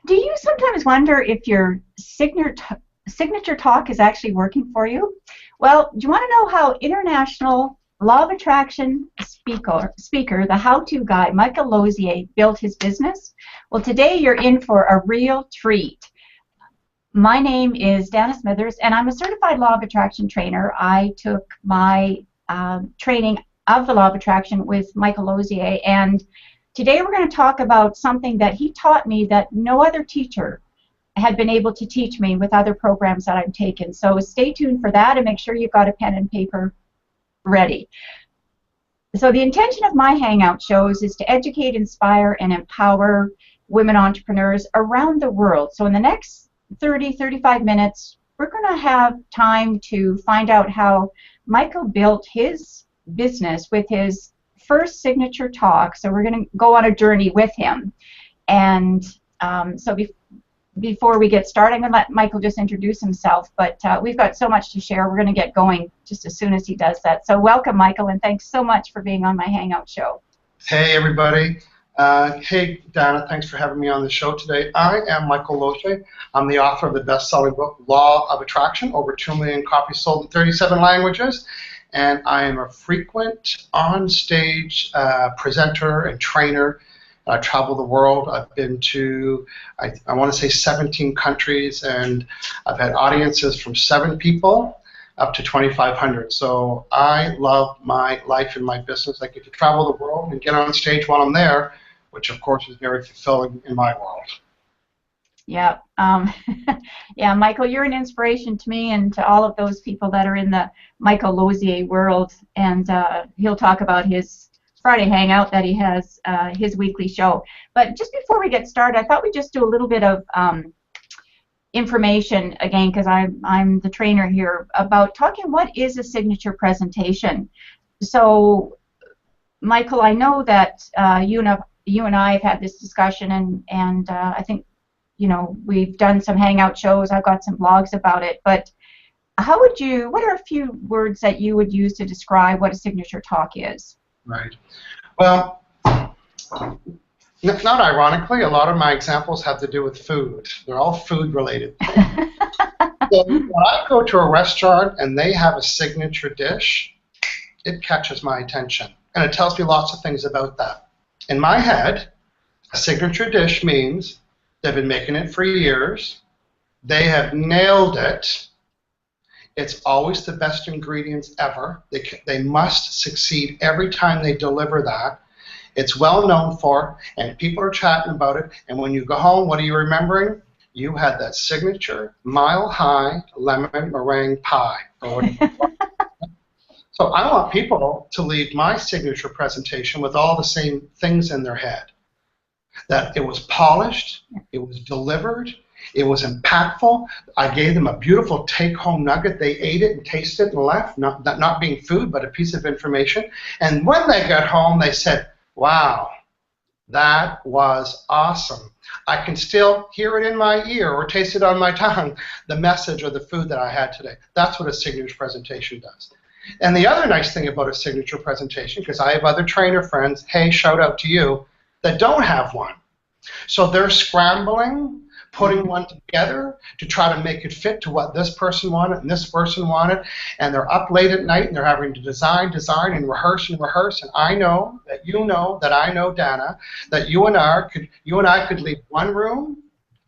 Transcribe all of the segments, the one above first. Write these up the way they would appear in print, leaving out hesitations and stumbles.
Do you sometimes wonder if your signature talk is actually working for you? Well, do you want to know how international law of attraction speaker, the how-to guy, Michael Losier, built his business? Well, today you're in for a real treat. My name is Dana Smithers, and I'm a certified law of attraction trainer. I took my training of the law of attraction with Michael Losier, and today we're going to talk about something that he taught me that no other teacher had been able to teach me with other programs that I've taken. So stay tuned for that and make sure you've got a pen and paper ready. So the intention of my Hangout shows is to educate, inspire, and empower women entrepreneurs around the world. So in the next 35 minutes, we're going to have time to find out how Michael built his business with his first signature talk. So we're going to go on a journey with him. And before we get started, I'm going to let Michael just introduce himself, but we've got so much to share. We're going to get going just as soon as he does that. So welcome, Michael, and thanks so much for being on my Hangout show. Hey, everybody. Hey, Dana, thanks for having me on the show today. I am Michael Losier. I'm the author of the best-selling book, Law of Attraction, over 2 million copies sold in 37 languages, and I am a frequent on-stage presenter and trainer. I travel the world. I've been to, I want to say 17 countries, and I've had audiences from 7 people up to 2,500. So I love my life and my business. I get to travel the world and get on stage while I'm there, which of course is very fulfilling in my world. Yeah, yeah, Michael, you're an inspiration to me and to all of those people that are in the Michael Losier world, and he'll talk about his Friday Hangout that he has, his weekly show. But just before we get started, I thought we'd just do a little bit of information again, because I'm the trainer here, about talking what is a signature presentation. So, Michael, I know that you and I have had this discussion, and I think we've done some Hangout shows. I've got some blogs about it. But what are a few words that you would use to describe what a signature talk is? Right. Well, not ironically, a lot of my examples have to do with food. They're all food-related. So when I go to a restaurant and they have a signature dish, it catches my attention. And it tells me lots of things about that. In my head, a signature dish means they've been making it for years. They have nailed it. It's always the best ingredients ever. They must succeed every time they deliver that. It's well known for, and people are chatting about it. And when you go home, what are you remembering? You had that signature mile-high lemon meringue pie. So I want people to leave my signature presentation with all the same things in their head. That it was polished, it was delivered, it was impactful. I gave them a beautiful take-home nugget. They ate it and tasted it and left, not being food, but a piece of information. And when they got home, they said, wow, that was awesome. I can still hear it in my ear or taste it on my tongue, the message or the food that I had today. That's what a signature presentation does. And the other nice thing about a signature presentation, because I have other trainer friends, hey, shout out to you, that don't have one. So they're scrambling, putting one together to try to make it fit to what this person wanted and this person wanted, and they're up late at night and they're having to design and rehearse, and I know that you know that I know, Dana, that you and I could leave one room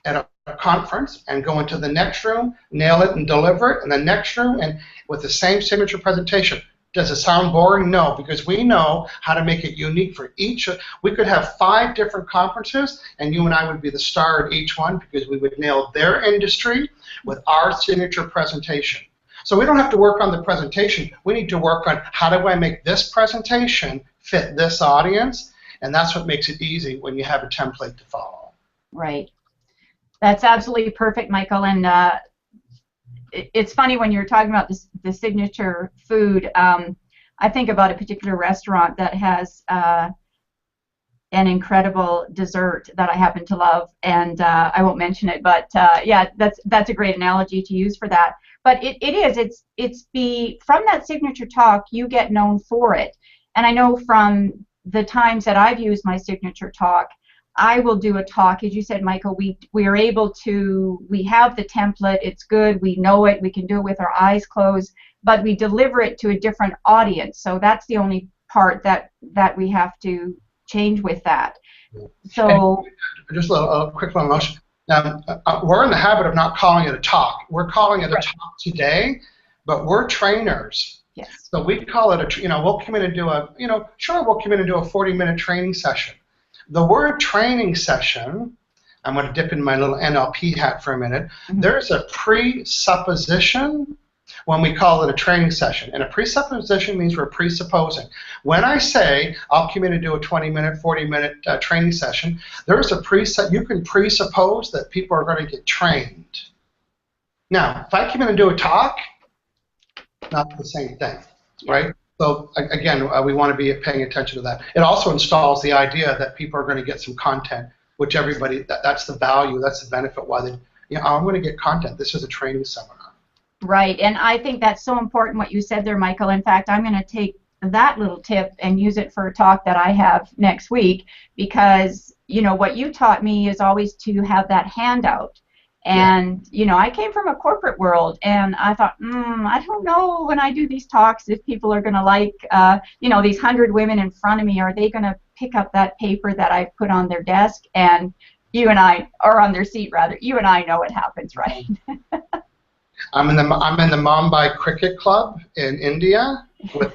at a conference and go into the next room, nail it and deliver it, and the next room, and with the same signature presentation. Does it sound boring? No, because we know how to make it unique for each. We could have 5 different conferences, and you and I would be the star at each one because we would nail their industry with our signature presentation. So we don't have to work on the presentation. We need to work on how do I make this presentation fit this audience, and that's what makes it easy when you have a template to follow. Right. That's absolutely perfect, Michael. And it's funny when you're talking about the signature food. I think about a particular restaurant that has an incredible dessert that I happen to love, and I won't mention it, but yeah, that's a great analogy to use for that. But from that signature talk, you get known for it. And I know from the times that I've used my signature talk, I will do a talk, as you said, Michael, we are able to, we have the template, it's good, we know it, we can do it with our eyes closed, but we deliver it to a different audience. So that's the only part that we have to change with that. So just a quick one, Losier. Now, we're in the habit of not calling it a talk. We're calling it a talk today, but we're trainers. Yes. So we call it a, we'll come in and do a, sure, we'll come in and do a 40-minute training session. The word training session, I'm going to dip in my little NLP hat for a minute. Mm-hmm. There's a presupposition when we call it a training session. And a presupposition means we're presupposing. When I say I'll come in and do a 20-minute, 40-minute training session, there's a you can presuppose that people are going to get trained. Now, if I come in and do a talk, not the same thing, right? So again, we want to be paying attention to that. It also installs the idea that people are going to get some content, which everybody, that's the value, that's the benefit why they, I'm going to get content. This is a training seminar. Right, and I think that's so important what you said there, Michael. In fact, I'm going to take that little tip and use it for a talk that I have next week, because, what you taught me is always to have that handout. And, I came from a corporate world, and I thought, I don't know when I do these talks if people are going to like, these 100 women in front of me, are they going to pick up that paper that I put on their desk? And you and I, or on their seat rather, you and I know what happens, right? I'm in the Mumbai Cricket Club in India with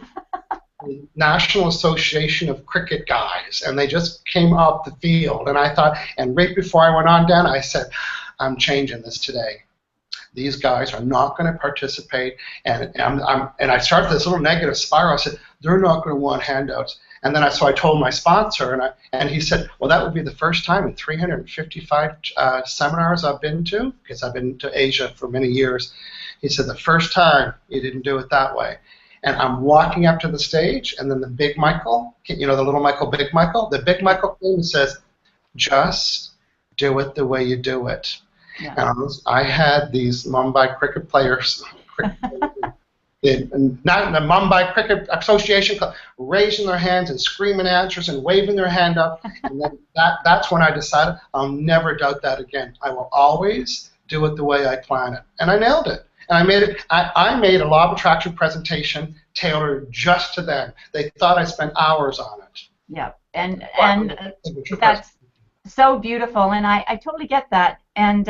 the National Association of Cricket Guys, and they just came off the field, and I thought, and right before I went on down, I said, I'm changing this today. These guys are not going to participate, and I started this little negative spiral. I said, they're not going to want handouts. And then so I told my sponsor, and he said, well, that would be the first time in 355 seminars I've been to, because I've been to Asia for many years. He said, the first time you didn't do it that way. And I'm walking up to the stage, and then the big Michael, the little Michael, big Michael, the big Michael came and says, just do it the way you do it. Yeah. And I had these Mumbai cricket players, the Mumbai Cricket Association Club, raising their hands and screaming answers and waving their hand up. And then that's when I decided I'll never doubt that again. I will always do it the way I plan it. And I nailed it. And I made a law of attraction presentation tailored just to them. They thought I spent hours on it. Yeah, and that's so beautiful, and I totally get that. And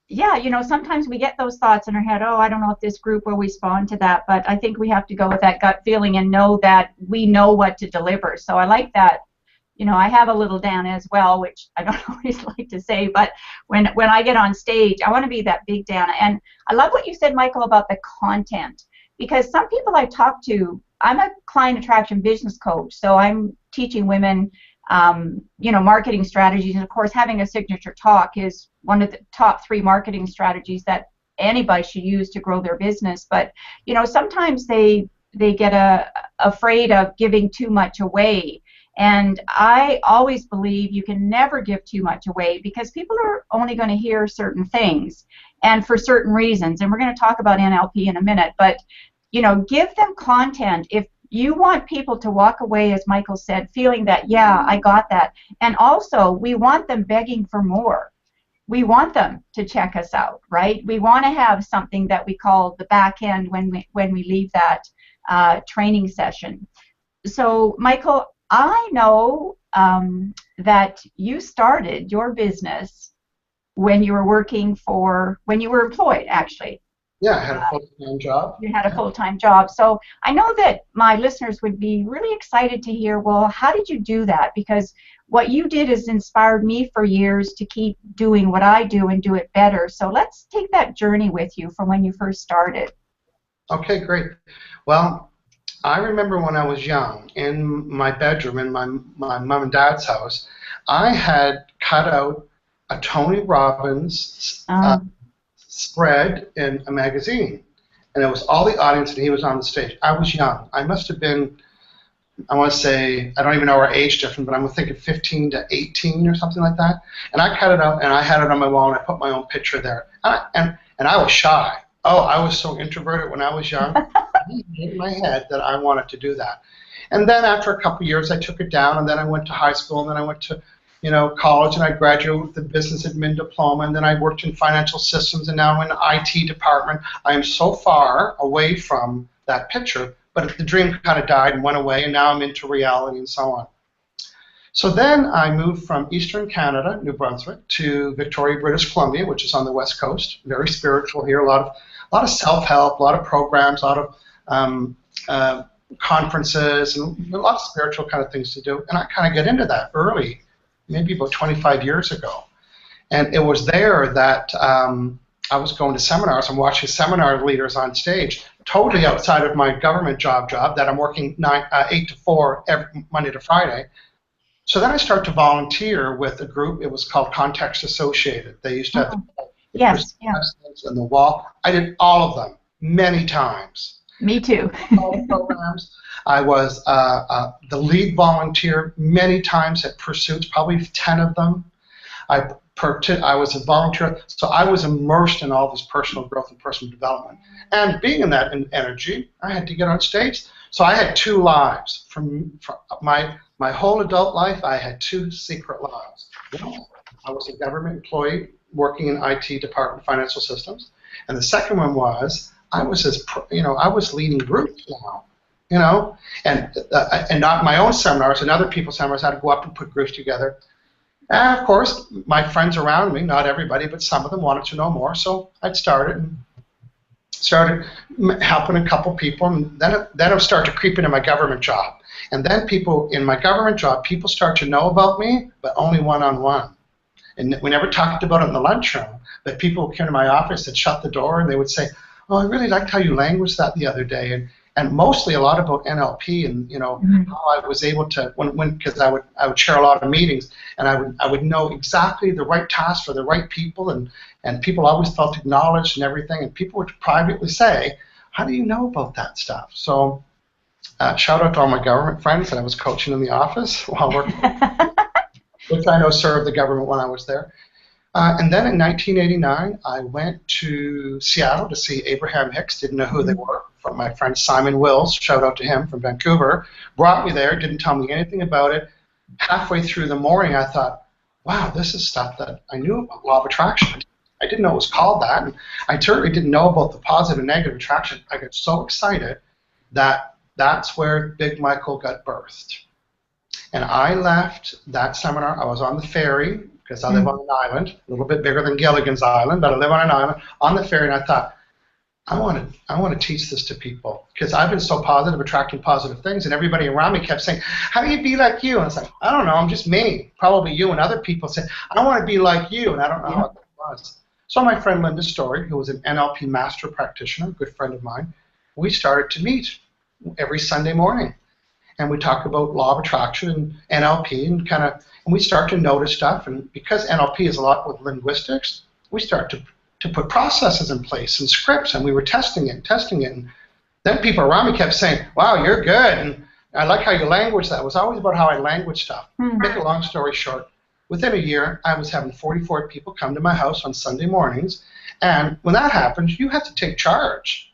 yeah, sometimes we get those thoughts in our head, oh, I don't know if this group will respond to that, but I think we have to go with that gut feeling and know that we know what to deliver. So I like that. I have a little Dan as well, which I don't always like to say, but when I get on stage, I want to be that big Dan. And I love what you said, Michael, about the content, because some people I talk to, I'm a client attraction business coach, so I'm teaching women marketing strategies, and of course having a signature talk is one of the top 3 marketing strategies that anybody should use to grow their business. But sometimes they get afraid of giving too much away, and I always believe you can never give too much away, because people are only going to hear certain things and for certain reasons, and we're going to talk about NLP in a minute, but give them content. If you want people to walk away, as Michael said, feeling that, yeah, I got that. And also, we want them begging for more. We want them to check us out, right? We want to have something that we call the back end when we leave that training session. So, Michael, I know that you started your business when you were employed, actually. Yeah, I had a full-time job. You had a full-time job. So I know that my listeners would be really excited to hear, well, how did you do that? Because what you did has inspired me for years to keep doing what I do and do it better. So let's take that journey with you from when you first started. Okay, great. Well, I remember when I was young, in my bedroom in my mom and dad's house, I had cut out a Tony Robbins spread in a magazine, and it was all the audience, and he was on the stage. I was young. I must have been, I want to say, I don't even know our age difference, but I'm thinking 15 to 18 or something like that. And I cut it out, and I had it on my wall, and I put my own picture there. And I was shy. Oh, I was so introverted when I was young. I had in my head that I wanted to do that. And then after a couple of years, I took it down, and then I went to high school, and then I went to college, and I graduated with the business admin diploma, and then I worked in financial systems, and now I'm in the IT department. I am so far away from that picture, but the dream kind of died and went away, and now I'm into reality and so on. So then I moved from Eastern Canada, New Brunswick, to Victoria, British Columbia, which is on the West Coast. Very spiritual here, a lot of self-help, a lot of programs, a lot of conferences, and a lot of spiritual kind of things to do. And I kind of get into that early, maybe about 25 years ago. And it was there that I was going to seminars and watching seminar leaders on stage, totally outside of my government job that I'm working 8 to 4 every Monday to Friday. So then I started to volunteer with a group. It was called Context Associated. They used to have the and the wall. I did all of them many times. Me too. All the programs. I was the lead volunteer many times at Pursuits, probably 10 of them. I was a volunteer, so I was immersed in all this personal growth and personal development. And being in that energy, I had to get on stage. So I had 2 lives. From my whole adult life, I had 2 secret lives. One, I was a government employee working in IT department, financial systems, and the second one was I was leading groups now, and not my own seminars and other people's seminars. I had to go up and put groups together. And of course, my friends around me, not everybody, but some of them wanted to know more, so I started helping a couple people, and then it would start to creep into my government job. And then people in my government job, people start to know about me, but only one-on-one. And we never talked about it in the lunchroom, but people came to my office and shut the door, and they would say, "Oh, I really liked how you languaged that the other day," and mostly a lot about NLP and how I was able to because I would chair a lot of meetings, and I would know exactly the right task for the right people, and people always felt acknowledged and everything, and people would privately say, "How do you know about that stuff?" So shout out to all my government friends that I was coaching in the office while working, which I know served the government when I was there. And then in 1989, I went to Seattle to see Abraham Hicks. Didn't know who they were. From my friend Simon Wills, shout out to him from Vancouver, brought me there, didn't tell me anything about it. Halfway through the morning, I thought, wow, this is stuff that I knew about law of attraction. I didn't know it was called that, and I certainly didn't know about the positive and negative attraction. I got so excited that that's where Big Michael got birthed. And I left that seminar. I was on the ferry, because I live on an island, a little bit bigger than Gilligan's Island, but I live on an island, on the ferry, and I thought, I want to teach this to people, because I've been so positive, attracting positive things, and everybody around me kept saying, how do you be like you? And I was like, I don't know, I'm just me. Probably you and other people said, I want to be like you, and I don't know how it was. So my friend Linda Story, who was an NLP master practitioner, a good friend of mine, we started to meet every Sunday morning. And we talk about law of attraction and NLP, and we start to notice stuff. And because NLP is a lot with linguistics, we start to put processes in place and scripts, and we were testing it. And then people around me kept saying, wow, you're good, and I like how you language that. It was always about how I language stuff. Make a long story short, within a year, I was having 44 people come to my house on Sunday mornings, and when that happens, you have to take charge.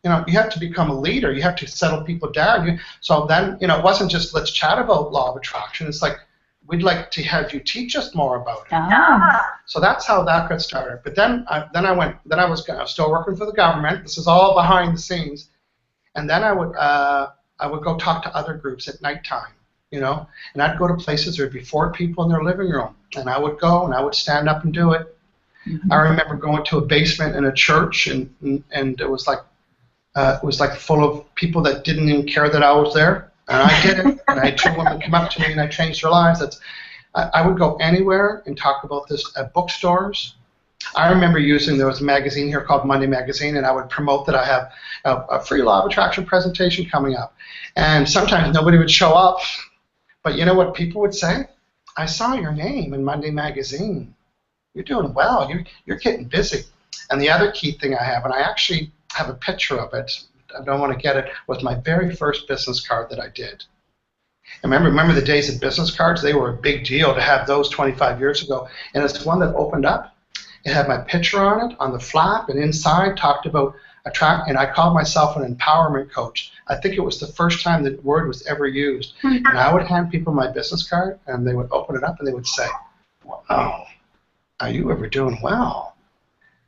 You have to become a leader. You have to settle people down. So then, it wasn't just let's chat about law of attraction. It's like, we'd like to have you teach us more about it. So that's how that got started. But then I was still working for the government. This is all behind the scenes. And then I would go talk to other groups at nighttime, and I'd go to places there'd be 4 people in their living room, and I would go and I would stand up and do it. I remember going to a basement in a church, and it was like full of people that didn't even care that I was there. And I did it, and I had 2 women come up to me, and I changed their lives. I would go anywhere and talk about this at bookstores. I remember there was a magazine here called Monday Magazine, and I would promote that I have a free law of attraction presentation coming up. And sometimes nobody would show up, but you know what people would say? I saw your name in Monday Magazine. You're doing well. You're getting busy. And the other key thing I have, and I actually have a picture of it, I don't want to get it, was my very first business card that I did. And remember the days of business cards? They were a big deal to have those 25 years ago. And it's one that opened up. It had my picture on it, on the flap, and inside talked about and I called myself an empowerment coach. I think it was the first time the word was ever used. And I would hand people my business card, and they would open it up, and they would say, wow, are you ever doing well?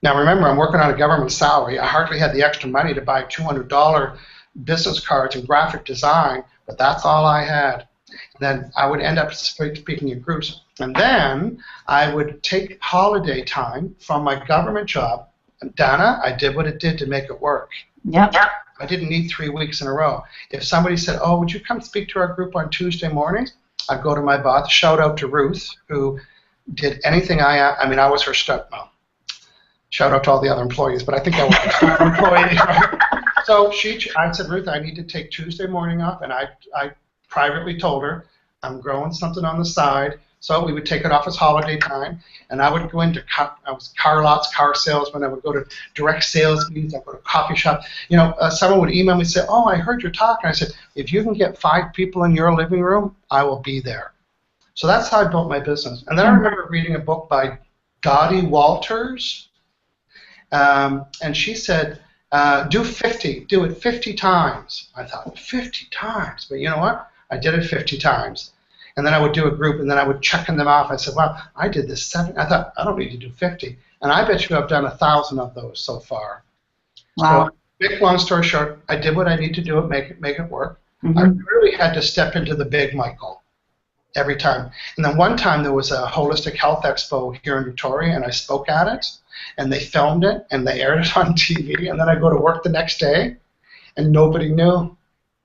Now remember, I'm working on a government salary. I hardly had the extra money to buy $200 business cards and graphic design, but that's all I had. And then I would end up speaking in groups. And then I would take holiday time from my government job. And Dana, I did what it did to make it work. Yep. I didn't need 3 weeks in a row. If somebody said, oh, would you come speak to our group on Tuesday mornings? I'd go to my boss. Shout out to Ruth, who did anything I mean, I was her stunt mom. Shout out to all the other employees, but I think I was her employee. Right? So I said, Ruth, I need to take Tuesday morning off, and I privately told her I'm growing something on the side. So we would take it off as holiday time, and I would go into I was car lots, car salesman. I would go to direct sales meetings. I'd go to coffee shop. You know, someone would email me and say, oh, I heard your talk. And I said, if you can get 5 people in your living room, I will be there. So that's how I built my business. And then I remember reading a book by Dottie Walters, and she said, do it 50 times. I thought, 50 times? But you know what? I did it 50 times. And then I would do a group, and then I would check them off. I said, well, I did this 7. I thought, I don't need to do 50. And I bet you I've done 1,000 of those so far. Wow. So, big long story short, I did what I need to do to make it work. Mm-hmm. I really had to step into the big Michael every time. And then one time there was a holistic health expo here in Victoria, and I spoke at it, and they filmed it, and they aired it on TV, and then I go to work the next day, and nobody knew.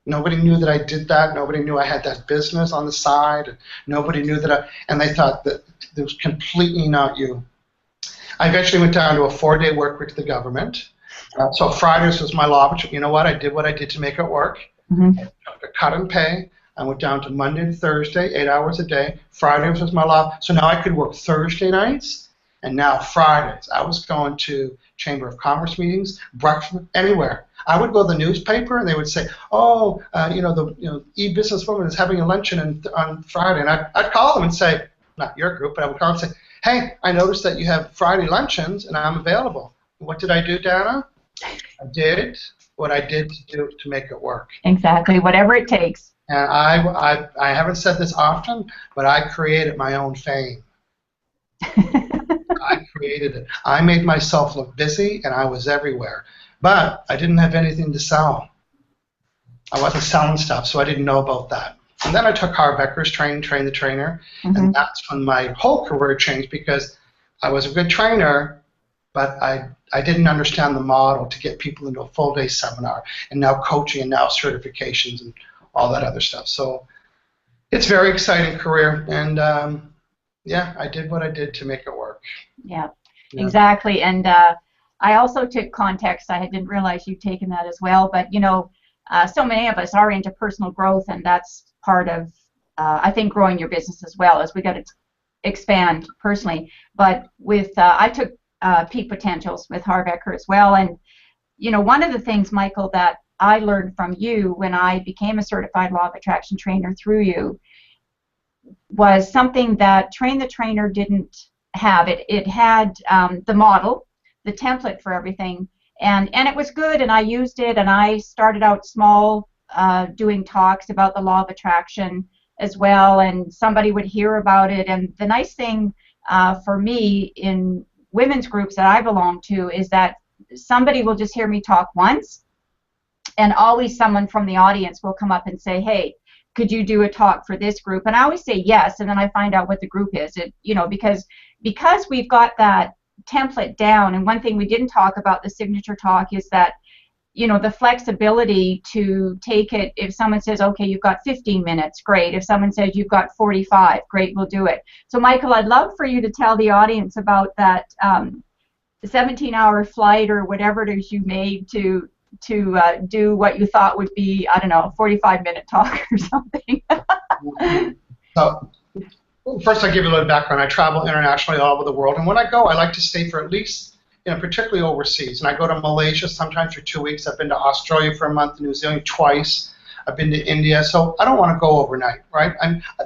Nobody knew that I did that. Nobody knew I had that business on the side. And nobody knew that and they thought that it was completely not you. I eventually went down to a 4-day work week to the government. So Fridays was my law, but you know what? I did what I did to make it work. Mm-hmm. I took a cut in pay. I went down to Monday to Thursday, 8 hours a day. Fridays was my law. So now I could work Thursday nights, and now Fridays. I was going to Chamber of Commerce meetings, breakfast, anywhere. I would go to the newspaper, and they would say, oh, the e-businesswoman is having a luncheon on Friday. And I'd call them and say, not your group, but I would call and say, hey, I noticed that you have Friday luncheons, and I'm available. What did I do, Dana? I did what I did to make it work. Exactly, whatever it takes. And I haven't said this often, but I created my own fame. I created it. I made myself look busy, and I was everywhere. But I didn't have anything to sell. I wasn't selling stuff, so I didn't know about that. And then I took Harv Eker's training, Train the Trainer, and that's when my whole career changed because I was a good trainer, but I didn't understand the model to get people into a full-day seminar, and now coaching, and now certifications, and all that other stuff. So it's a very exciting career, and yeah, I did what I did to make it work. Yeah. Exactly. And I also took context. I didn't realize you'd taken that as well. But, so many of us are into personal growth, and that's part of, I think, growing your business as well, as we got to expand personally. But with, I took Peak Potentials with Harv Eker as well. And, one of the things, Michael, that I learned from you when I became a certified law of attraction trainer through you was something that Train the Trainer didn't have. It had the model, the template for everything, and it was good, and I used it, and I started out small doing talks about the law of attraction as well, and somebody would hear about it. And the nice thing for me in women's groups that I belong to is that somebody will just hear me talk once, and always someone from the audience will come up and say, hey, could you do a talk for this group? And I always say yes, and then I find out what the group is. Because we've got that template down. And one thing we didn't talk about the signature talk is that the flexibility to take it. If someone says, okay, you've got 15 minutes, great. If someone says you've got 45, great, we'll do it. So Michael, I'd love for you to tell the audience about that 17-hour flight or whatever it is you made to do what you thought would be, I don't know, a 45-minute talk or something. So, first, I'll give you a little background. I travel internationally all over the world, and when I go, I like to stay for at least, particularly overseas. And I go to Malaysia sometimes for 2 weeks. I've been to Australia for a month, New Zealand twice. I've been to India, so I don't want to go overnight, right?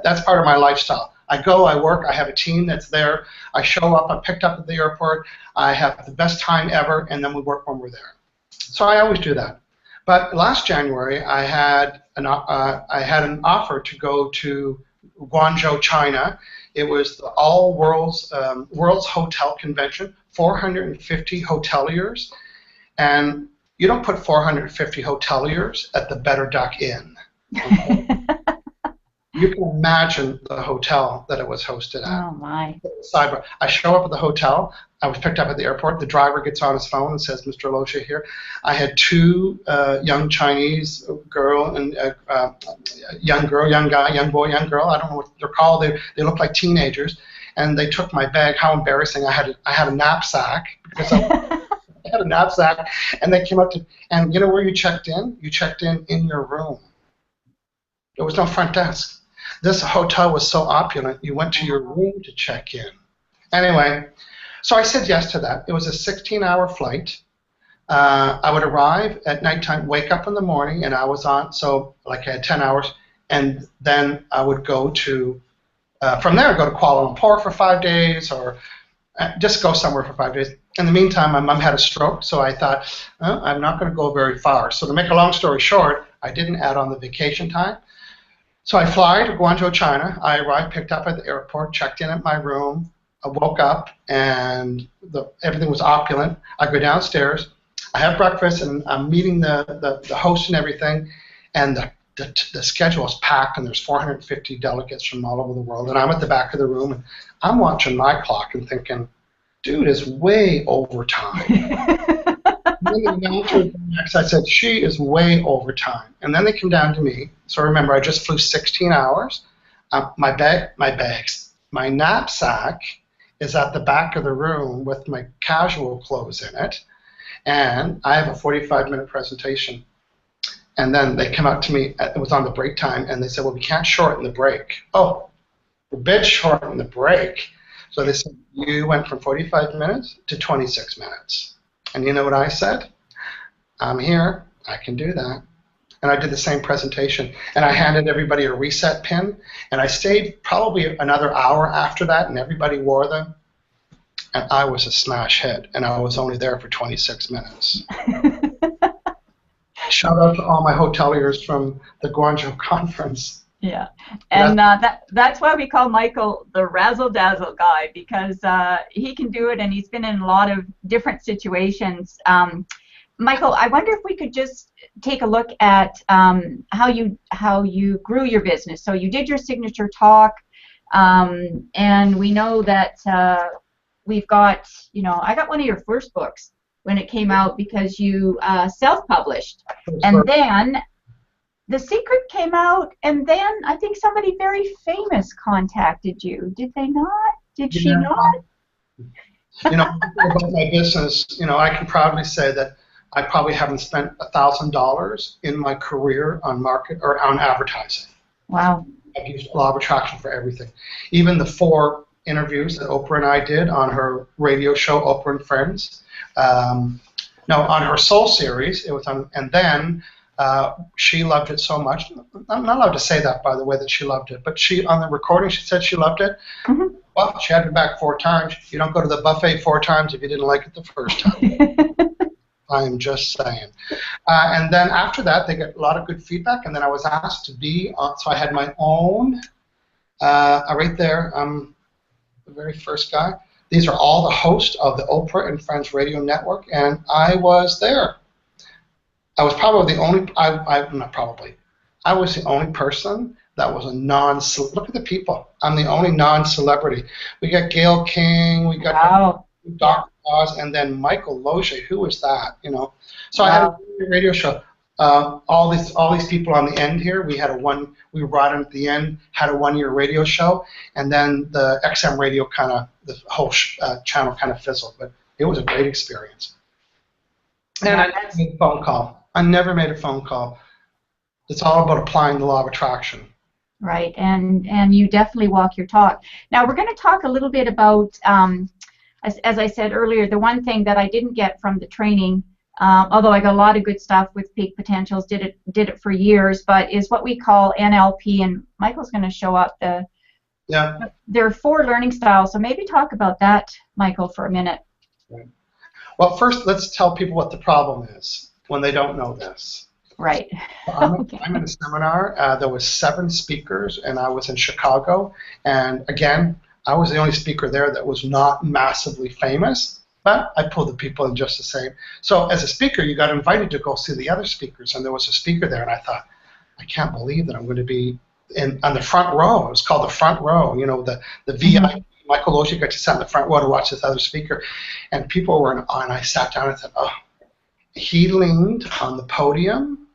That's part of my lifestyle. I go, I work, I have a team that's there. I show up, I'm picked up at the airport. I have the best time ever, and then we work when we're there. So I always do that. But last January, I had an offer to go to Guangzhou, China. It was the All World's Hotel Convention, 450 hoteliers, and you don't put 450 hoteliers at the Better Duck Inn. Okay? You can imagine the hotel that it was hosted at. Oh my. Sidebar. I show up at the hotel. I was picked up at the airport. The driver gets on his phone and says, "Mr. Losier here." I had two young Chinese girl and young guy, young boy, young girl. I don't know what they're called. They look like teenagers, and they took my bag. How embarrassing! I had a knapsack because I had a knapsack, and they came up to. And you know where you checked in? You checked in your room. There was no front desk. This hotel was so opulent, you went to your room to check in. Anyway, so I said yes to that. It was a 16-hour flight. I would arrive at nighttime, wake up in the morning, and I was on, so like I had 10 hours, and then I would go to, from there, go to Kuala Lumpur for 5 days, or just go somewhere for 5 days. In the meantime, my mom had a stroke, so I thought, I'm not going to go very far. So to make a long story short, I didn't add on the vacation time. So I fly to Guangzhou, China. I arrived, picked up at the airport, checked in at my room. I woke up, and everything was opulent. I go downstairs. I have breakfast, and I'm meeting the host and everything. And the schedule is packed, and there's 450 delegates from all over the world. And I'm at the back of the room, and I'm watching my clock and thinking, dude is way over time. And then the announcer next, I said, she is way over time. And then they come down to me. So remember, I just flew 16 hours. My knapsack is at the back of the room with my casual clothes in it. And I have a 45-minute presentation. And then they come out to me, it was on the break time, and they said, well, we can't shorten the break. Oh, forbid shorten the break. So they said, you went from 45 minutes to 26 minutes. And you know what I said? I'm here. I can do that. And I did the same presentation. And I handed everybody a reset pin. And I stayed probably another hour after that, and everybody wore them. And I was a smash hit. And I was only there for 26 minutes. Shout out to all my hoteliers from the Guangzhou conference. Yeah, and that's why we call Michael the razzle-dazzle guy, because he can do it, and he's been in a lot of different situations. Michael, I wonder if we could just take a look at how you grew your business. So you did your signature talk, and we know that we've got, I got one of your first books when it came out because you self-published, and then The Secret came out, and then I think somebody very famous contacted you. Did they not? Did she not? About my business, I can proudly say that I probably haven't spent $1,000 in my career on market or on advertising. Wow. I've used law of attraction for everything. Even the 4 interviews that Oprah and I did on her radio show, Oprah and Friends. No, on her Soul series, it was on, and then she loved it so much. I'm not allowed to say that, by the way, that she loved it, but on the recording, she said she loved it. Mm-hmm. Well, she had me back 4 times. You don't go to the buffet 4 times if you didn't like it the first time. I am just saying. And then after that, they get a lot of good feedback, and then I was asked to be on, so I had my own, right there, I'm the very first guy. These are all the hosts of the Oprah and Friends Radio Network, and I was there. I was probably the only, I was the only person that was a look at the people. I'm the only non-celebrity. We got Gayle King, we got Dr. Oz, and then Michael Losier. Who was that? So I had a radio show. All these people on the end here. We brought in at the end, had a 1-year radio show, and then the XM radio the whole channel kind of fizzled. But it was a great experience. And I never made a phone call. I never made a phone call. It's all about applying the law of attraction. Right, and you definitely walk your talk. Now we're going to talk a little bit about, as I said earlier, the one thing that I didn't get from the training, although I got a lot of good stuff with Peak Potentials, did it for years, but is what we call NLP, and Michael's going to show up there are 4 learning styles, so maybe talk about that, Michael, for a minute. Right. Well, first, let's tell people what the problem is when they don't know this. Right. Okay. I'm in a seminar. There was 7 speakers, and I was in Chicago. And again, I was the only speaker there that was not massively famous, but I pulled the people in just the same. So as a speaker, you got invited to go see the other speakers, and there was a speaker there, and I thought, I can't believe that I'm going to be on the front row. It was called the front row. You know, the VIP. Michael Losier got to sit in the front row to watch this other speaker, and people were in awe. And I sat down and said, "Oh." He leaned on the podium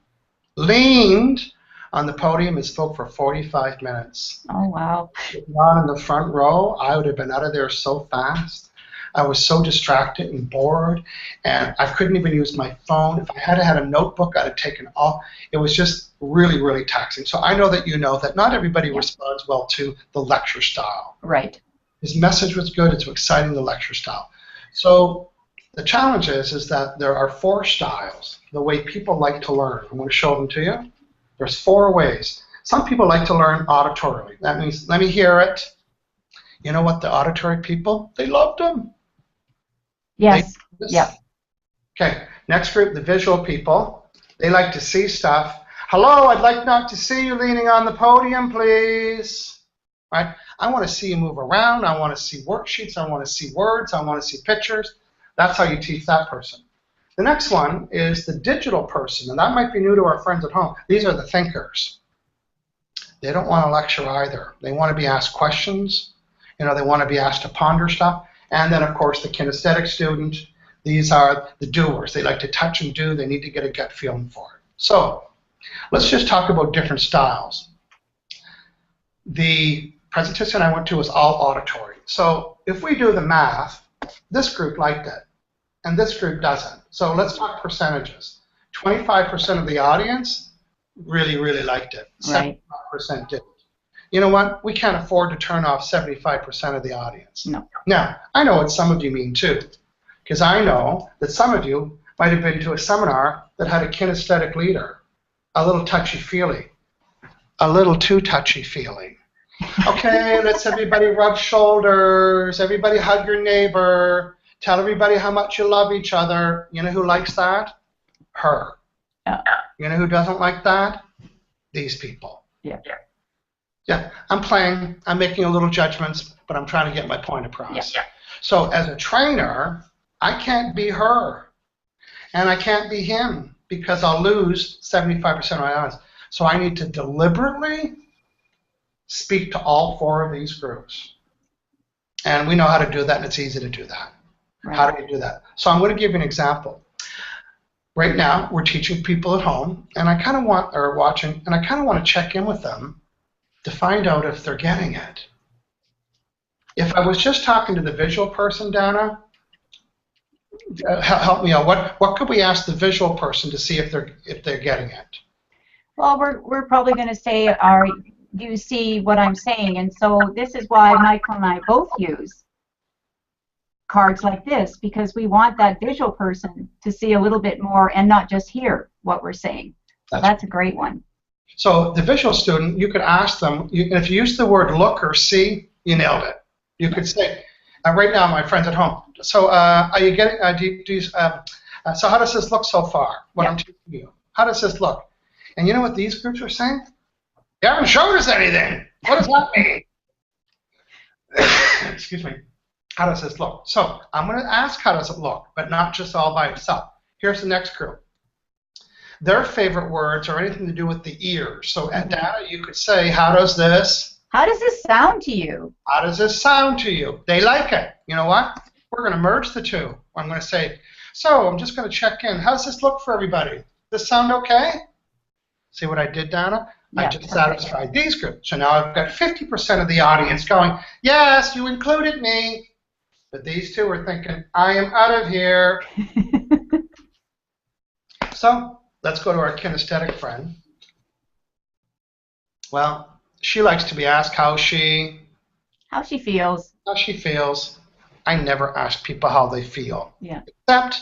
and spoke for 45 minutes. Oh, wow. If not in the front row, I would have been out of there so fast. I was so distracted and bored, and I couldn't even use my phone. If I had had a notebook, I'd have taken all. It was just really, really taxing. So I know that you know that not everybody responds well to the lecture style. Right. His message was good. It's exciting, the lecture style. So the challenge is that there are 4 styles, the way people like to learn. I'm going to show them to you. There's 4 ways. Some people like to learn auditorily. That means, let me hear it. You know what, the auditory people, they loved them. Yes. Yeah. Okay, next group, the visual people. They like to see stuff. Hello, I'd like not to see you leaning on the podium, please. Right? I want to see you move around. I want to see worksheets. I want to see words. I want to see pictures. That's how you teach that person. The next one is the digital person, and that might be new to our friends at home. These are the thinkers. They don't want to lecture either. They want to be asked questions. You know, they want to be asked to ponder stuff. And then, of course, the kinesthetic student. These are the doers. They like to touch and do. They need to get a gut feeling for it. So let's just talk about different styles. The presentation I went to was all auditory. So if we do the math, this group liked it, and this group doesn't. So let's talk percentages. 25% of the audience really, really liked it. 75% didn't. You know what? We can't afford to turn off 75% of the audience. No. Now, I know what some of you mean too, because I know that some of you might have been to a seminar that had a kinesthetic leader, a little touchy-feely, a little too touchy-feely. Okay, let's everybody rub shoulders, everybody hug your neighbor, tell everybody how much you love each other. You know who likes that? Her. Yeah. You know who doesn't like that? These people. Yeah. Yeah, I'm playing, I'm making a little judgments, but I'm trying to get my point across. Yeah. So as a trainer, I can't be her, and I can't be him, because I'll lose 75% of my audience. So I need to deliberately speak to all 4 of these groups. And we know how to do that, and it's easy to do that. Right. How do you do that? So I'm going to give you an example. Right now, we're teaching people at home, and I kind of want, or watching, and I kind of want to check in with them to find out if they're getting it. If I was just talking to the visual person, Dana, help me out. What could we ask the visual person to see if they're getting it? Well, we're probably going to say, do you see what I'm saying? And so this is why Michael and I both use cards like this, because we want that visual person to see a little bit more and not just hear what we're saying. So that's a great one. So the visual student, you could ask them, if you use the word look or see, you nailed it. You could say, right now, my friends at home, so are you getting, so how does this look so far, what I'm teaching you? How does this look? And you know what these groups are saying? You haven't shown us anything. What does that mean? Excuse me. How does this look? So I'm going to ask how does it look, but not just all by itself. Here's the next group. Their favorite words are anything to do with the ears. So at data, you could say, how does this sound to you? How does this sound to you? They like it. You know what? We're going to merge the two. I'm going to say, so I'm just going to check in. How does this look for everybody? Does this sound okay? See what I did, Donna? Yeah, I just satisfied these groups. So now I've got 50% of the audience going, yes, you included me. But these 2 are thinking, I am out of here. So let's go to our kinesthetic friend. Well, she likes to be asked how she feels. How she feels. I never ask people how they feel. Yeah. Except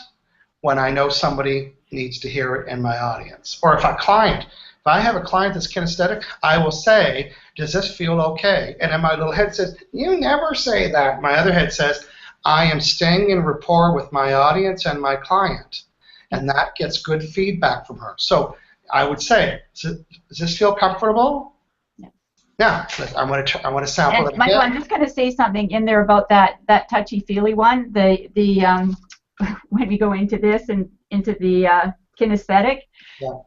when I know somebody needs to hear it in my audience. Or if I have a client that's kinesthetic, I will say, does this feel okay? And then my little head says, you never say that. My other head says, I am staying in rapport with my audience and my client, and that gets good feedback from her. So I would say, does this feel comfortable? Yeah, I want to sample it again. Michael, I'm just going to say something in there about that touchy-feely one. When we go into this and into the kinesthetic,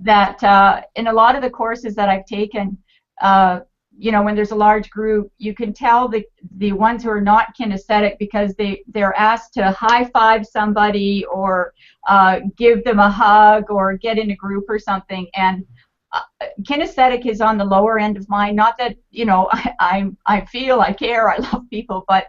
that in a lot of the courses that I've taken, when there's a large group, you can tell the ones who are not kinesthetic because they're asked to high-five somebody or give them a hug or get in a group or something, and kinesthetic is on the lower end of mine. Not that I feel I care, I love people, but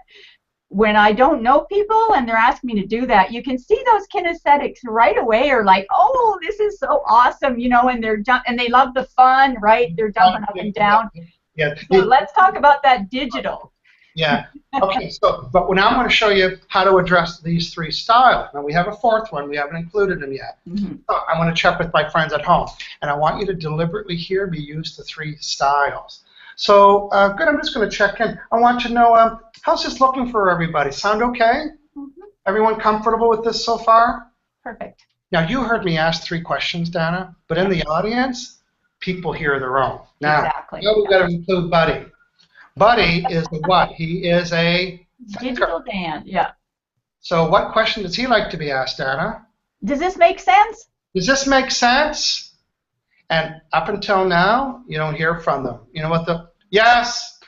when I don't know people and they're asking me to do that, you can see those kinesthetics right away are like, oh, this is so awesome, and and they love the fun, right? They're jumping up and down. Yeah. So let's talk about that digital. Yeah. Okay. But now I'm going to show you how to address these 3 styles. Now we have a 4th one. We haven't included them yet. Mm-hmm. So I want to check with my friends at home, and I want you to deliberately hear me use the 3 styles. So good. I'm just going to check in. I want to know how's this looking for everybody. Sound okay? Mm-hmm. Everyone comfortable with this so far? Perfect. Now you heard me ask 3 questions, Dana, but in the audience, people hear their own. Now, exactly. Now we've got to include Buddy. Buddy is a what? He is a digital Dan, yeah. So what question does he like to be asked, Dana? Does this make sense? Does this make sense? And up until now, you don't hear from them. You know what yes,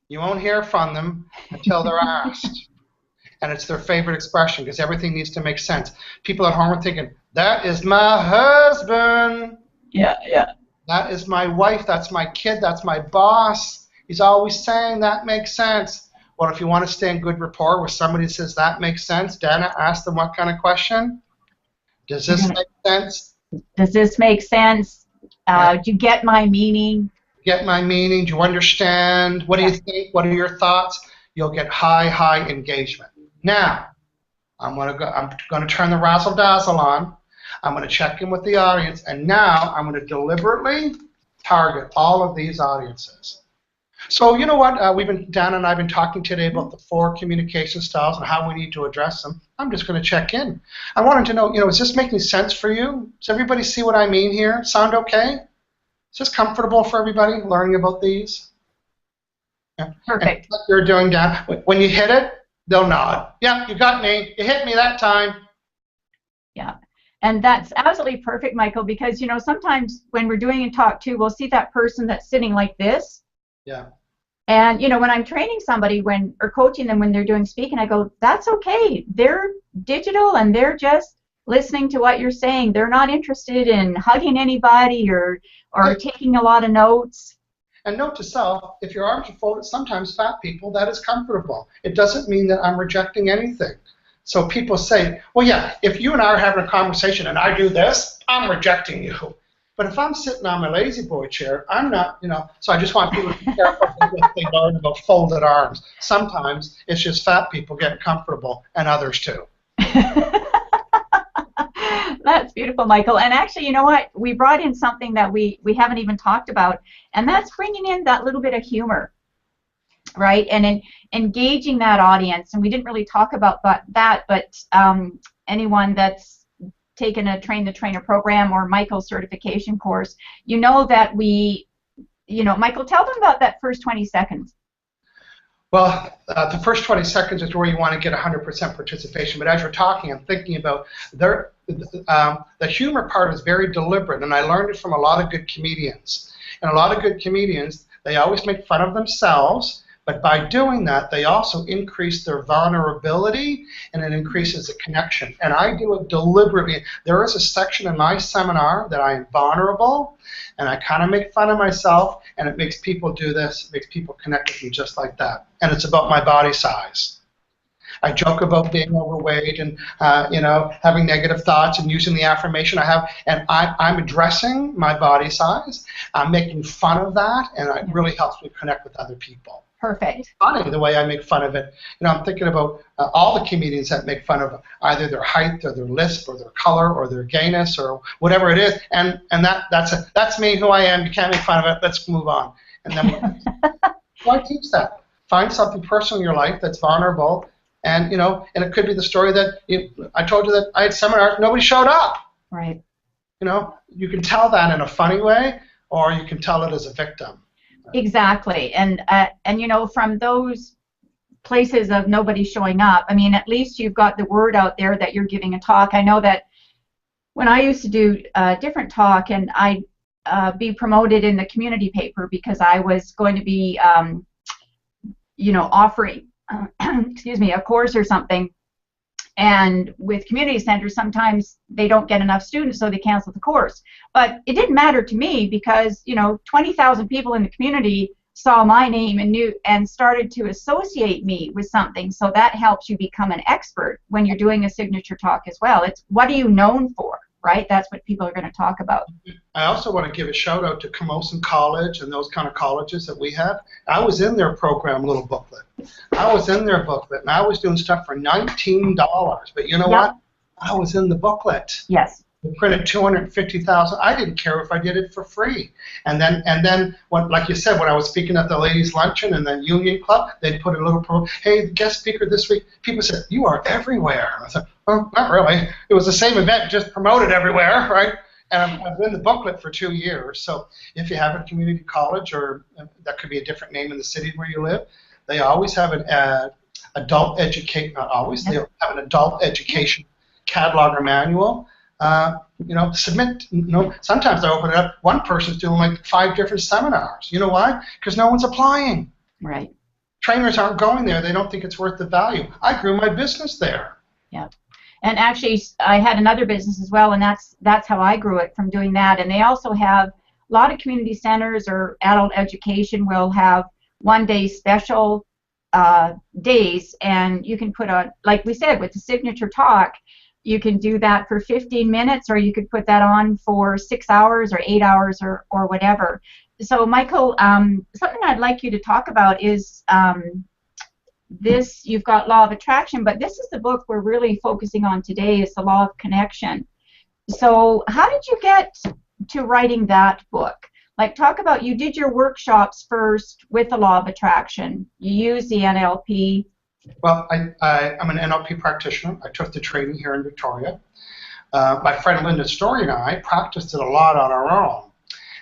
you won't hear from them until they're asked. And it's their favorite expression because everything needs to make sense. People at home are thinking, that is my husband. Yeah, yeah. That is my wife, that's my kid, that's my boss. He's always saying that makes sense. Well, if you want to stay in good rapport with somebody that says that makes sense, Dana, ask them what kind of question? Does this make sense? Does this make sense? Do you get my meaning? Get my meaning? Do you understand? What do you think? What are your thoughts? You'll get high engagement. Now, I'm going to turn the razzle dazzle on. I'm going to check in with the audience, and now I'm going to deliberately target all of these audiences. So you know what? Dana and I have been talking today about the 4 communication styles and how we need to address them. I'm just going to check in. I wanted to know, is this making sense for you? Does everybody see what I mean here? Sound okay? Is this comfortable for everybody learning about these? Yeah. Perfect. What you're doing, Dan, when you hit it, they'll nod. Yeah, you got me. You hit me that time. Yeah. And that's absolutely perfect, Michael, because sometimes when we're doing a talk too, we'll see that person that's sitting like this. Yeah. And when I'm training somebody or coaching them when they're doing speaking, I go, that's okay. They're digital and they're just listening to what you're saying. They're not interested in hugging anybody or taking a lot of notes. And note to self, if your arms are folded, sometimes fat people, that is comfortable. It doesn't mean that I'm rejecting anything. So people say, well, yeah, if you and I are having a conversation and I do this, I'm rejecting you. But if I'm sitting on my lazy boy chair, I'm not, so I just want people to be careful what they learn about folded arms. Sometimes it's just fat people getting comfortable, and others too. That's beautiful, Michael. And actually, you know what? We brought in something that we haven't even talked about, and that's bringing in that little bit of humor, right? And engaging that audience. And we didn't really talk about that, but anyone that's taken a Train the Trainer program or Michael's certification course, that Michael, tell them about that first 20 seconds. Well, the first 20 seconds is where you want to get 100% participation. But as you're talking, I'm thinking about the humor part is very deliberate, and I learned it from a lot of good comedians. And a lot of good comedians, they always make fun of themselves, but by doing that, they also increase their vulnerability, and it increases the connection. And I do it deliberately. There is a section in my seminar that I am vulnerable, and I kind of make fun of myself, and it makes people do this. It makes people connect with me just like that. And it's about my body size. I joke about being overweight and having negative thoughts and using the affirmation I have, and I'm addressing my body size. I'm making fun of that, and it really helps me connect with other people. Perfect. It's funny the way I make fun of it. I'm thinking about all the comedians that make fun of either their height or their lisp or their color or their gayness or whatever it is, and that's me, who I am. You can't make fun of it. Let's move on. And then so I teach that. Find something personal in your life that's vulnerable. And and it could be the story that I told you that I had seminars, nobody showed up. Right. You can tell that in a funny way, or you can tell it as a victim. Exactly. And from those places of nobody showing up, I mean, at least you've got the word out there that you're giving a talk. I know that when I used to do a different talk, and I'd be promoted in the community paper because I was going to be, offering, excuse me, a course or something. And with community centers, sometimes they don't get enough students, so they cancel the course. But it didn't matter to me because 20,000 people in the community saw my name and started to associate me with something. So that helps you become an expert when you're doing a signature talk as well. It's what are you known for, right? That's what people are going to talk about. I also want to give a shout out to Camosun College and those kind of colleges that we have. I was in their program little booklet. I was in their booklet, and I was doing stuff for $19. But you know what? I was in the booklet. Yes. They printed 250,000. I didn't care if I did it for free. And then, like you said, when I was speaking at the ladies' luncheon and then Union Club, they'd put a little hey, guest speaker this week. People said, you are everywhere. I said, well, not really. It was the same event, just promoted everywhere, right? And I've been in the booklet for 2 years. So if you have a community college, or that could be a different name in the city where you live, they always have an adult education, not always, they have an adult education catalog or manual. Submit. Sometimes I open it up. One person's doing like 5 different seminars. You know why? Because no one's applying. Right. Trainers aren't going there. They don't think it's worth the value. I grew my business there. Yeah. And actually, I had another business as well, and that's how I grew it, from doing that. And they also have a lot of community centers or adult education will have one-day special days, and you can put on, like we said, with the signature talk, you can do that for 15 minutes, or you could put that on for 6 hours or 8 hours or whatever. So, Michael, something I'd like you to talk about is this. You've got Law of Attraction, but this is the book we're really focusing on today, is the Law of Connection. So how did you get to writing that book? Like, talk about, you did your workshops first with the Law of Attraction. You used the NLP. Well, I'm an NLP practitioner. I took the training here in Victoria. My friend Linda Story and I practiced it a lot on our own.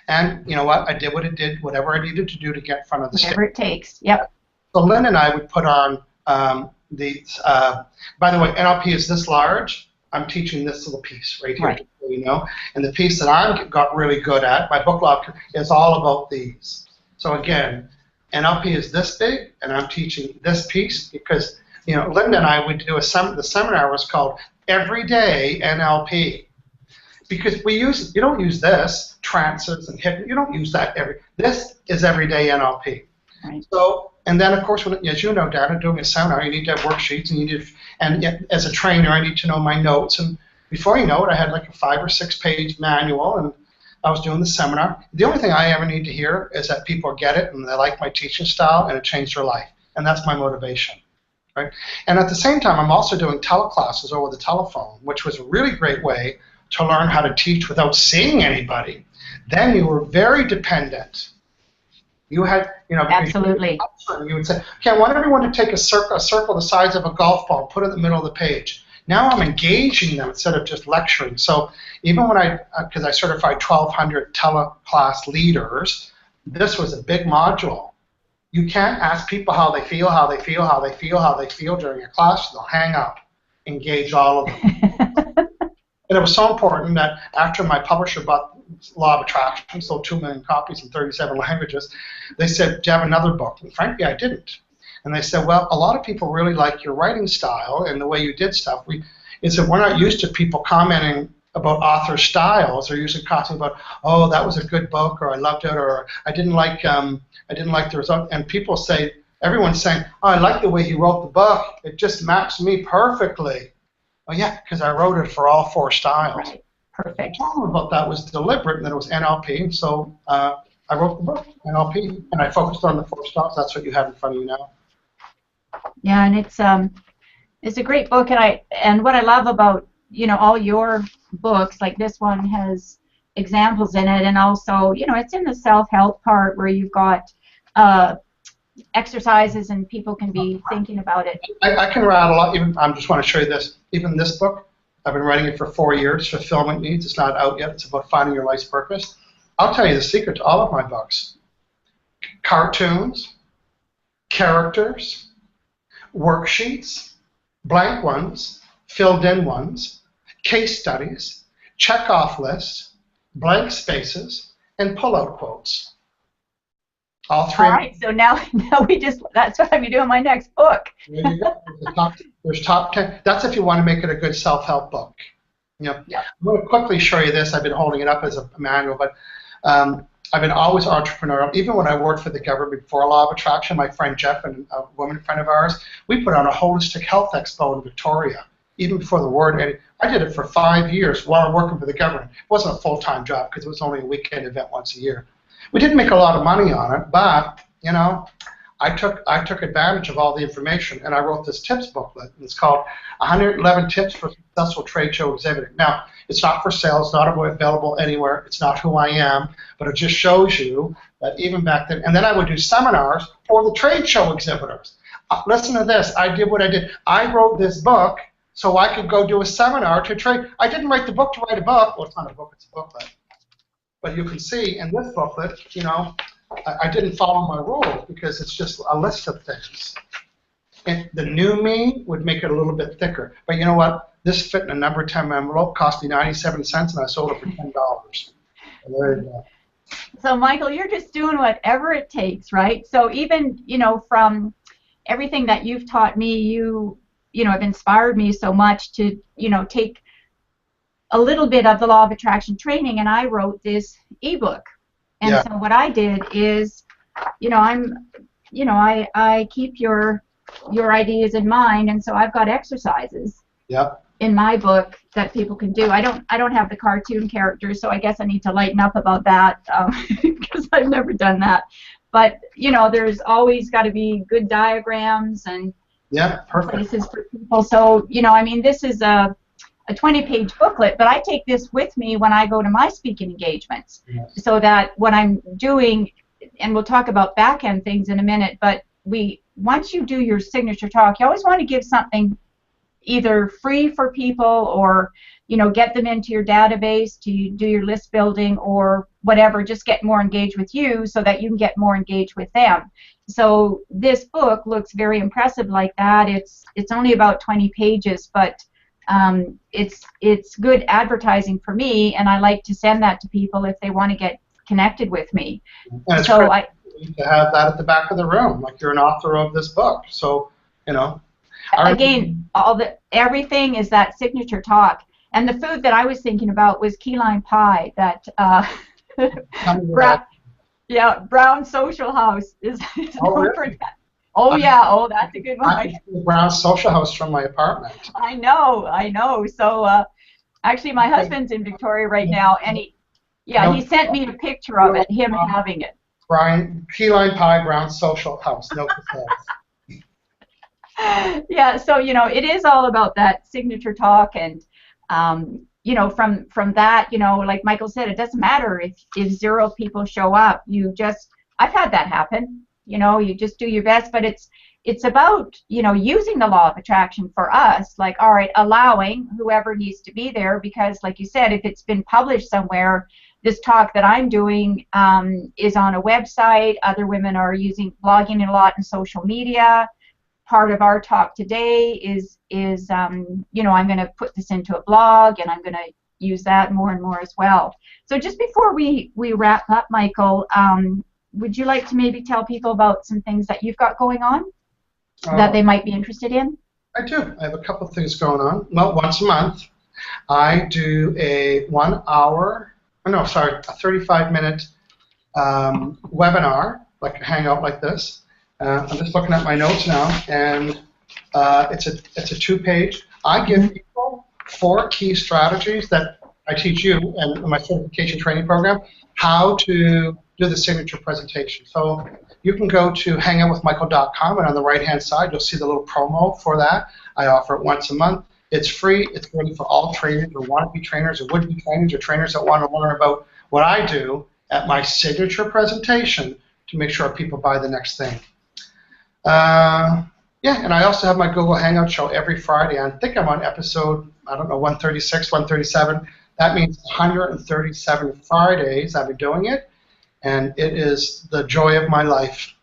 And you know what? I did whatever I needed to do to get in front of the stage. Whatever it takes, yep. So Linda and I would put on by the way, NLP is this large. I'm teaching this little piece right here, right. And the piece that I got really good at, my book Law, is all about these. So again, NLP is this big, and I'm teaching this piece because, Linda and I would do the seminar was called Everyday NLP, because you don't use this, trances and hypnosis, you don't use that this is everyday NLP. Right. So, and then of course, as you know, Dana, doing a seminar, you need to have worksheets, and as a trainer, I need to know my notes, and before you know it, I had like a 5 or 6 page manual, and I was doing the seminar. The only thing I ever need to hear is that people get it and they like my teaching style and it changed their life. And that's my motivation. Right? And at the same time, I'm also doing teleclasses over the telephone, which was a really great way to learn how to teach without seeing anybody. Then you were very dependent. You had, Absolutely. You would say, okay, I want everyone to take a circle the size of a golf ball, put it in the middle of the page. Now I'm engaging them instead of just lecturing. So even when because I certified 1,200 teleclass leaders, this was a big module. You can't ask people how they feel during a class. They'll hang up. Engage all of them. And it was so important that after my publisher bought Law of Attraction, sold 2 million copies in 37 languages, they said, do you have another book? And frankly, I didn't. And they said, well, a lot of people really like your writing style and the way you did stuff. They said, we're not used to people commenting about author styles. They're usually talking about, oh, that was a good book, or I loved it, or I didn't like the result. And people say, everyone's saying, oh, I like the way he wrote the book. It just matched me perfectly. Well, yeah, because I wrote it for all 4 styles. Right. Perfect. All about that was deliberate, and that it was NLP. So I wrote the book, NLP, and I focused on the 4 styles. That's what you have in front of you now. Yeah, and it's a great book, and what I love about all your books, like this one has examples in it, and also it's in the self-help part where you've got exercises and people can be thinking about it. I can rattle up, even, I just want to show you this, even this book, I've been writing it for 4 years, Fulfillment Needs. It's not out yet. It's about finding your life's purpose. I'll tell you the secret to all of my books. Cartoons, characters, worksheets, blank ones, filled in ones, case studies, check-off lists, blank spaces, and pull-out quotes. All three. All right, so now that's what I'm going to do in my next book. There you go. There's top 10. That's if you want to make it a good self-help book. Yep. Yeah. I'm going to quickly show you this. I've been holding it up as a manual, but I've been always entrepreneurial. Even when I worked for the government before Law of Attraction, my friend Jeff and a woman friend of ours, we put on a holistic health expo in Victoria, even before the war. And I did it for 5 years while working for the government. It wasn't a full-time job because it was only a weekend event once a year. We didn't make a lot of money on it, but you know, I took advantage of all the information, and I wrote this tips booklet. It's called 111 Tips for Successful Trade Show Exhibiting. Now, it's not for sale. It's not available anywhere. It's not who I am, but it just shows you that even back then. And then I would do seminars for the trade show exhibitors. Listen to this. I did what I did. I wrote this book so I could go do a seminar to trade. I didn't write the book to write a book. Well, it's not a book. It's a booklet. But you can see in this booklet, you know, I didn't follow my rules because it's just a list of things. And the new me would make it a little bit thicker. But you know what? This fit in a number 10 envelope, cost me 97 cents, and I sold it for $10. And there you go. So, Michael, you're just doing whatever it takes, right? So even, you know, from everything that you've taught me, you know, have inspired me so much to, you know, take a little bit of the Law of Attraction training, and I wrote this ebook. And so what I did is, you know, I keep your ideas in mind, and so I've got exercises in my book that people can do. I don't have the cartoon characters, so I guess I need to lighten up about that because I've never done that. But you know, there's always got to be good diagrams and places for people. So you know, I mean, this is a 20-page booklet, but I take this with me when I go to my speaking engagements, so that what I'm doing, and we'll talk about back-end things in a minute, but once you do your signature talk, you always want to give something either free for people or, you know, get them into your database to do your list building or whatever, just get more engaged with you so that you can get more engaged with them. So this book looks very impressive like that. It's only about 20 pages, but it's good advertising for me, and I like to send that to people if they want to get connected with me. And so I to have that at the back of the room, like you're an author of this book. So you know. Again, everything is that signature talk, and the food that I was thinking about was key lime pie. That Brown Social House is known for that. Oh yeah, that's a good one. I have the Brown Social House from my apartment. I know. So actually, my husband's in Victoria right now, and he sent me a picture of it, him having it. Key lime pie, Brown Social House. No Yeah, so you know, it is all about that signature talk, and you know, from that, you know, like Michael said, it doesn't matter if 0 people show up. I've had that happen. You know, you just do your best, but it's about, you know, using the Law of Attraction for us, like, all right, allowing whoever needs to be there, because like you said, if it's been published somewhere, this talk that I'm doing is on a website. Other women are blogging a lot in social media. Part of our talk today is you know, I'm going to put this into a blog, and I'm going to use that more and more as well. So just before we wrap up, Michael, would you like to maybe tell people about some things that you've got going on that they might be interested in? I do. I have a couple of things going on. Well, once a month, I do a 35-minute webinar, like a hangout like this. I'm just looking at my notes now, and it's a 2-page. I give people 4 key strategies that I teach you and in my certification training program, how to do the signature presentation. So you can go to hangoutwithmichael.com, and on the right-hand side, you'll see the little promo for that. I offer it once a month. It's free. It's ready for all trainers or want-to-be trainers or would-be trainers or trainers that want to learn about what I do at my signature presentation to make sure people buy the next thing. Yeah, and I also have my Google Hangout show every Friday. I think I'm on episode, I don't know, 136, 137. That means 137 Fridays I've been doing it, and it is the joy of my life.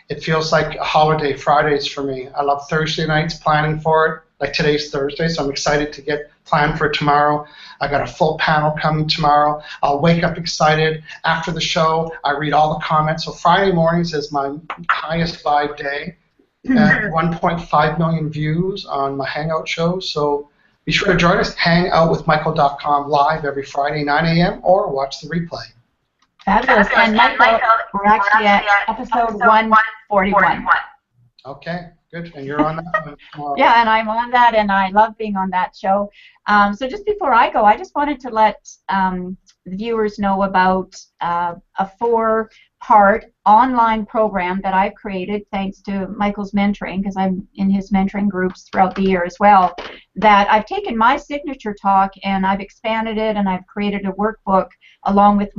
It feels like a holiday Fridays for me. I love Thursday nights, planning for it. Like today's Thursday, so I'm excited to get planned for tomorrow. I got a full panel coming tomorrow. I'll wake up excited. After the show, I read all the comments. So Friday mornings is my highest vibe day. And 1.5 million views on my Hangout show. So be sure to join us. Hangoutwithmichael.com live every Friday, 9 a.m. or watch the replay. Fabulous. And Michael, we're actually at episode 141. Okay, good. And you're on that one tomorrow. Yeah, and I'm on that, and I love being on that show. So just before I go, I just wanted to let the viewers know about a 4-part online program that I've created thanks to Michael's mentoring, because I'm in his mentoring groups throughout the year as well, that I've taken my signature talk and I've expanded it, and I've created a workbook along with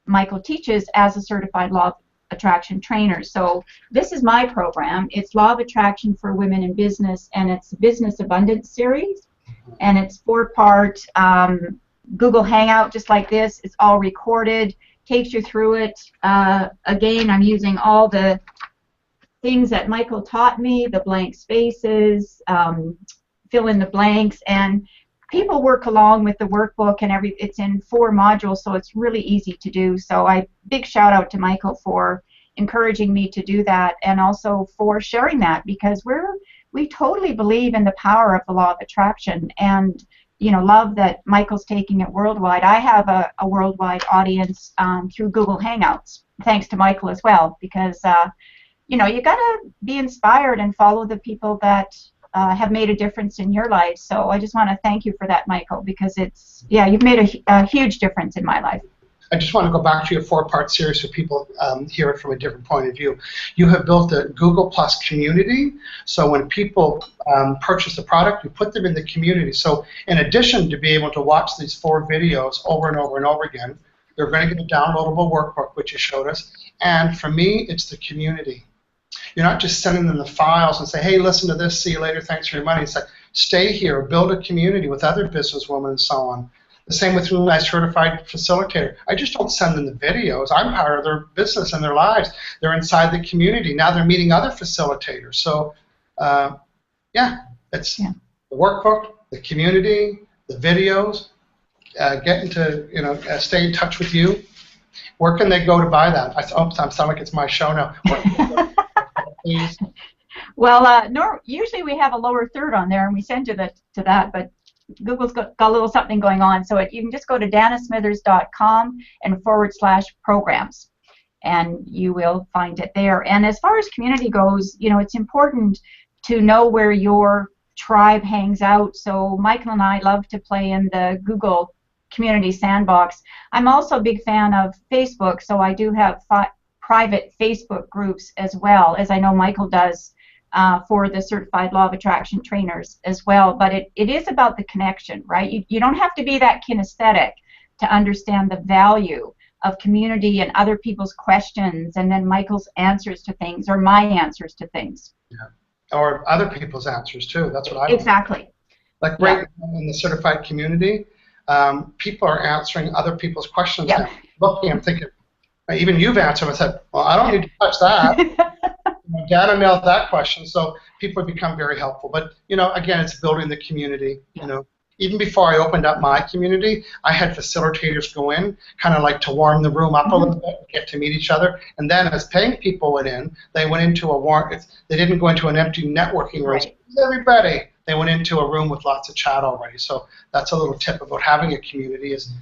Michael teaches as a certified law of attraction trainer. So this is my program. It's Law of Attraction for Women in Business, and it's a Business Abundance series, and it's 4-part Google Hangout just like this. It's all recorded, takes you through it. Again, I'm using all the things that Michael taught me, the blank spaces, fill in the blanks, and people work along with the workbook, and it's in 4 modules, so it's really easy to do. So big shout out to Michael for encouraging me to do that, and also for sharing that, because we totally believe in the power of the law of attraction, and love that Michael's taking it worldwide. I have a worldwide audience through Google Hangouts, thanks to Michael as well, because you gotta be inspired and follow the people that have made a difference in your life. So I just want to thank you for that, Michael, because you've made a huge difference in my life. I just want to go back to your 4-part series so people hear it from a different point of view. You have built a Google Plus community, so when people purchase the product, you put them in the community. So in addition to being able to watch these 4 videos over and over and over again, they're going to get a downloadable workbook, which you showed us. And for me, it's the community. You're not just sending them the files and say, hey, listen to this, see you later, thanks for your money. It's like, stay here, build a community with other businesswomen and so on. The same with my certified facilitator. I just don't send them the videos. I'm part of their business and their lives. They're inside the community. Now they're meeting other facilitators. So, it's the workbook, the community, the videos, getting to stay in touch with you. Where can they go to buy that? I'm sounding like it's my show now. Please. Well, usually we have a lower third on there, and we send you to that, but Google's got a little something going on, so you can just go to danasmithers.com and /programs, and you will find it there. And as far as community goes, it's important to know where your tribe hangs out. So Michael and I love to play in the Google Community Sandbox. I'm also a big fan of Facebook, so I do have private Facebook groups as well, as I know Michael does for the Certified Law of Attraction trainers as well. But it is about the connection, right? You don't have to be that kinesthetic to understand the value of community and other people's questions, and then Michael's answers to things, or my answers to things. Yeah. Or other people's answers too. That's what I exactly. Like right now in the certified community, people are answering other people's questions now. Looking, I'm thinking, even you've answered. I said, well, I don't need to touch that. Dana nailed that question. So people have become very helpful. But again, it's building the community. Even before I opened up my community, I had facilitators go in, kind of like to warm the room up a little bit, get to meet each other. And then as paying people went in, they went into they didn't go into an empty networking room. Right. Everybody. They went into a room with lots of chat already. So that's a little tip about having a community is,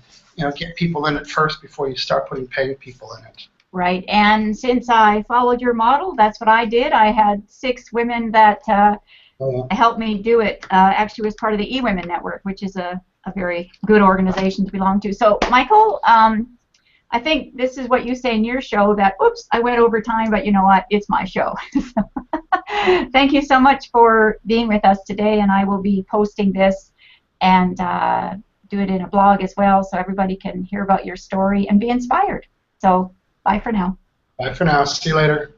get people in it first before you start putting paying people in it. Right. And since I followed your model, that's what I did. I had 6 women that helped me do it. Actually was part of the eWomen Network, which is a very good organization to belong to. So, Michael, I think this is what you say in your show, that, oops, I went over time, but you know what? It's my show. Thank you so much for being with us today, and I will be posting this and do it in a blog as well so everybody can hear about your story and be inspired. So, bye for now. Bye for now. See you later.